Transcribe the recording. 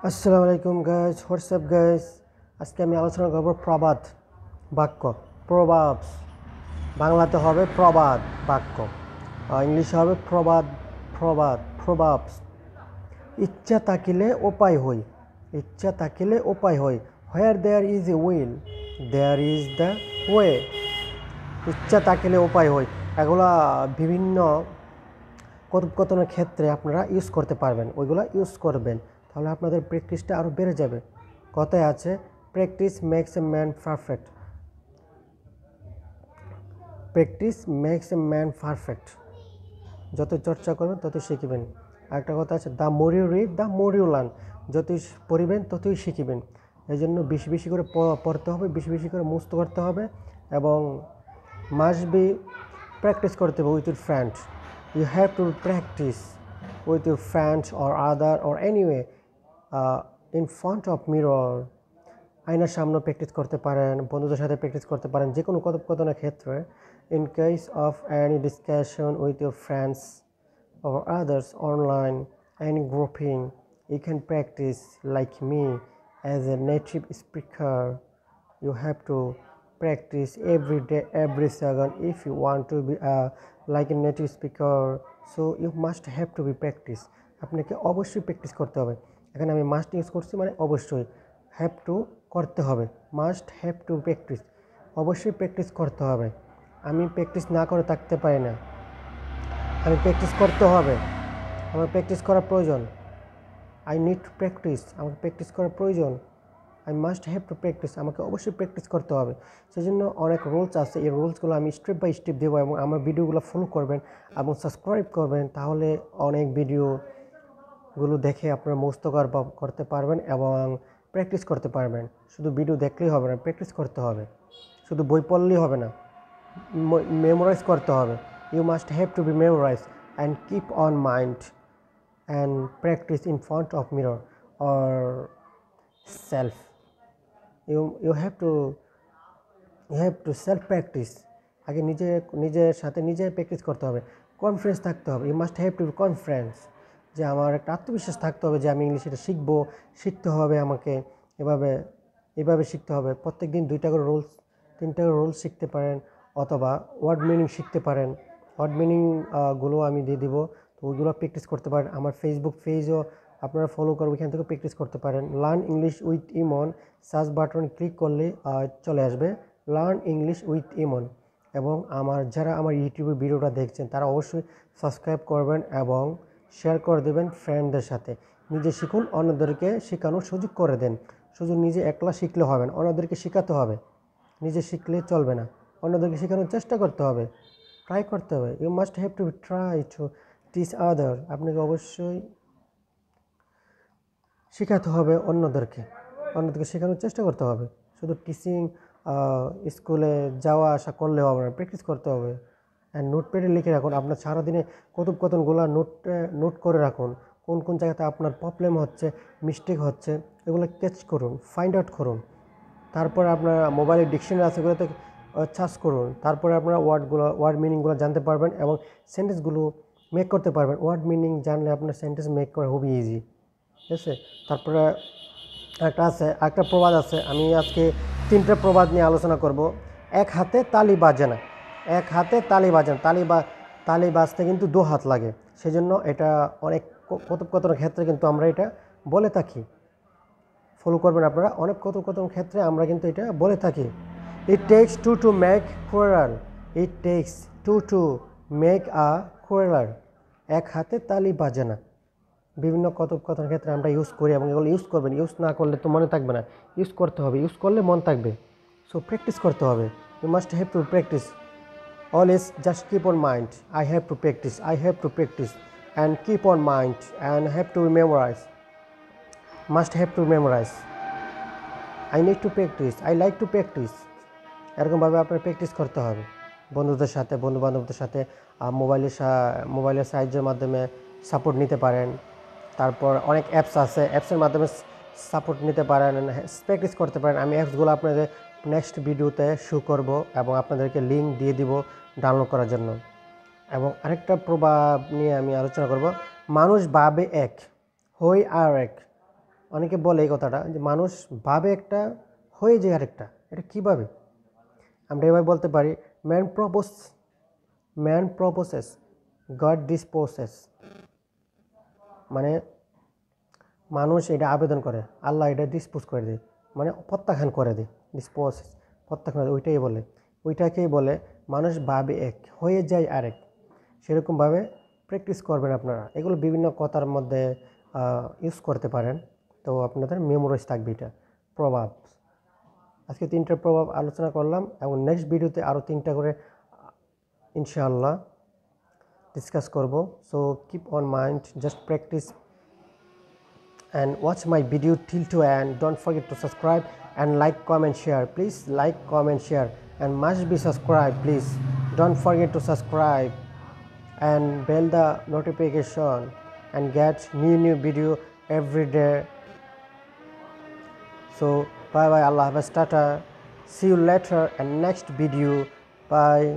আসসালামু আলাইকুম guys, WhatsApp guys. আজকে আমি আলোচনা করব প্রবাদ বাক্য, প্রবাবস। বাংলাতে হবে প্রবাদ বাক্য, ইংলিশে হবে প্রবাবস। ইচ্ছা থাকিলে উপায় হই, ইচ্ছা থাকিলে উপায় হই। Where there is a will, there is the way. ইচ্ছা থাকিলে উপায় হই, এগুলা বিভিন্ন কথোপকথনের ক্ষেত্রে আপনারা ইউজ করতে পারবেন, ওইগুলো ইউজ করবেন, তাহলে আপনাদের প্র্যাকটিসটা আরও বেড়ে যাবে। কথায় আছে, practice makes a man perfect, practice makes a man perfect. যত চর্চা করবেন ততই শিখবেন। আরেকটা কথা আছে, the more you read the more you learn. যতই পড়িবেন ততই শিখিবেন। এই জন্য বেশি বেশি করে পড়তে হবে, বেশি বেশি করে মুখস্থ করতে হবে, এবং মাস্ট বি প্র্যাকটিস করতে হবে with your friends. You have to practice with your friends or other or anyway in front of mirror. আয়নার সামনে প্র্যাকটিস করতে পারেন, বন্ধুদের সাথে প্র্যাকটিস করতে পারেন, যে কোনো কথোপকথনের ক্ষেত্রে। In case of any discussion with your friends or others online, any grouping, you can practice like me as a native speaker. You have to practice every day, every second if you want to be like a native speaker. So you must have to be practice. আপনাকে অবশ্যই practice করতে হবে। এখানে আমি must use করছি, মানে অবশ্যই। Have to করতে হবে, মাস্ট হ্যাভ টু প্র্যাকটিস। অবশ্যই প্র্যাকটিস করতে হবে। আমি প্র্যাকটিস না করে থাকতে পারি না, আমি প্র্যাকটিস করতে হবে, আমার প্র্যাকটিস করা প্রয়োজন। আই নিড টু প্র্যাকটিস, আমাকে প্র্যাকটিস করা প্রয়োজন। I must have to practice, আমাকে অবশ্যই প্র্যাকটিস করতে হবে। সেই জন্য অনেক রুলস আছে, এই রুলসগুলো আমি স্টেপ বাই স্টেপ দেবো, এবং আমার ভিডিওগুলো ফলো করবেন এবং সাবস্ক্রাইব করবেন, তাহলে অনেক ভিডিওগুলো দেখে আপনারা মুখস্থ করতে পারবেন এবং প্র্যাকটিস করতে পারবেন। শুধু ভিডিও দেখলেই হবে না, প্র্যাকটিস করতে হবে। শুধু বই পড়লেই হবে না, মেমোরাইজ করতে হবে। You must have to be memorise and keep on mind and practice in front of mirror or self. you have to self practice. আগে নিজের সাথে নিজে প্র্যাকটিস করতে হবে, কনফিডেন্স থাকতে হবে। You must have to be confidence, যে আমার একটা আত্মবিশ্বাস থাকতে হবে যে আমি ইংলিশ এটা শিখতে হবে আমাকে, এভাবে শিখতে হবে। প্রত্যেক দিন 2টা করে রুলস, 3টা করে রুলস শিখতে পারেন, অথবা ওয়ার্ড মিনিং শিখতে পারেন। ওয়ার্ড মিনিংগুলো আমি দিয়ে দিব, তো ওইগুলো প্র্যাকটিস করতে পারেন। আমার ফেসবুক পেজও আপনারা ফলো করবেন, এখান থেকে প্র্যাকটিস করতে পারেন। Learn English with Emon, search button click করলে চলে আসবে লার্ন ইংলিশ উইথ ইমন। এবং যারা আমার ইউটিউবে ভিডিওটা দেখছেন তারা অবশ্যই সাবস্ক্রাইব করবেন এবং শেয়ার করে দেবেন ফ্রেন্ডদের সাথে। নিজে শিখুন, অন্যদেরকে শেখানোর সুযোগ করে দেন। শুধু নিজে একলা শিখলে হবে না, অন্যদেরকে শেখাতে হবে। নিজে শিখলে চলবে না, অন্যদেরকে শেখানোর চেষ্টা করতে হবে, ট্রাই করতে হবে। You must have to try to teach other. আপনাকে অবশ্যই শেখাতে হবে অন্যদেরকে শেখানোর চেষ্টা করতে হবে। শুধু টিচিং স্কুলে যাওয়া আসা করলে হবে না, প্র্যাকটিস করতে হবে। অ্যান্ড নোটপ্যাডে লিখে রাখুন, আপনার সারাদিনে কথোপকথনগুলো নোট করে রাখুন। কোন কোন জায়গাতে আপনার প্রবলেম হচ্ছে, মিস্টেক হচ্ছে, এগুলো ক্যাচ করুন, ফাইন্ড আউট করুন। তারপরে আপনার মোবাইলের ডিকশনারি আছে, এগুলোতে সার্চ করুন। তারপরে আপনারা ওয়ার্ড মিনিংগুলো জানতে পারবেন এবং সেন্টেন্সগুলো মেক করতে পারবেন। ওয়ার্ড মিনিং জানলে আপনার সেন্টেন্স মেক করা খুবই ইজি, ঠিক আছে। তারপরে একটা প্রবাদ আছে, আমি আজকে 3টে প্রবাদ নিয়ে আলোচনা করব। এক হাতে তালি বাজে না, এক হাতে তালি বাজে না, তালি বাজতে কিন্তু 2 হাত লাগে। সেজন্য এটা অনেক কথোপকথনের ক্ষেত্রে কিন্তু আমরা এটা বলে থাকি, ফলো করবেন আপনারা। অনেক কথোপকথনের ক্ষেত্রে আমরা কিন্তু এটা বলে থাকি। It takes two to make quarrel, it takes two to make a quarrel. এক হাতে তালি বাজে না, বিভিন্ন কথোপকথনের ক্ষেত্রে আমরা ইউজ করি এবং এগুলো ইউজ করবেন। ইউজ না করলে তো মনে থাকবে না, ইউজ করতে হবে, ইউজ করলে মন থাকবে। সো প্র্যাকটিস করতে হবে। You must have to practice always. Just keep on mind, I have to practice, I have to practice and keep on mind and have to memorise, must have to memorise. I need to practice, I like to practice. এরকমভাবে আপনার practice করতে হবে বন্ধুদের সাথে, বন্ধুবান্ধবদের সাথে। মোবাইলের সাহায্যের মাধ্যমে সাপোর্ট নিতে পারেন। তারপর অনেক অ্যাপস আছে, অ্যাপসের মাধ্যমে সাপোর্ট নিতে পারেন, প্র্যাকটিস করতে পারেন। আমি অ্যাপসগুলো আপনাদের নেক্সট ভিডিওতে শো করব এবং আপনাদেরকে লিঙ্ক দিয়ে দিব ডাউনলোড করার জন্য। এবং আরেকটা প্রভাব নিয়ে আমি আলোচনা করব, মানুষ ভাবে এক, হই আর এক। অনেকে বলে এই কথাটা যে মানুষ ভাবে একটা হয়ে যায় আরেকটা, এটা কীভাবে? আমরা এভাবে বলতে পারি ম্যান প্রপোসেস গড ডিসপোসেস, মানে মানুষ এটা আবেদন করে, আল্লাহ এটা ডিসপোজ করে দেয়, মানে প্রত্যাখ্যান করে দেয়। ডিসপোসেস প্রত্যাখ্যান, ওইটাই বলে, ওইটাকেই বলে মানুষ ভাবে এক হয়ে যায় আরেক। সেরকমভাবে প্র্যাকটিস করবেন আপনারা, এগুলো বিভিন্ন কথার মধ্যে ইউজ করতে পারেন, তো আপনাদের মেমোরাইজ থাকবে এটা। প্রভাব, আজকে 3টা প্রভাব আলোচনা করলাম, এবং নেক্সট ভিডিওতে আরও 3টা করে ইনশাআল্লাহ ডিসকাস করব। So keep on mind, just practice and watch my video till to end. Don't forget to subscribe and like, comment, share. Please like, comment, share, and must be subscribed. Please don't forget to subscribe and bell the notification and get new video every day. So bye bye, Allah Hafiz, tata, see you later and next video, bye.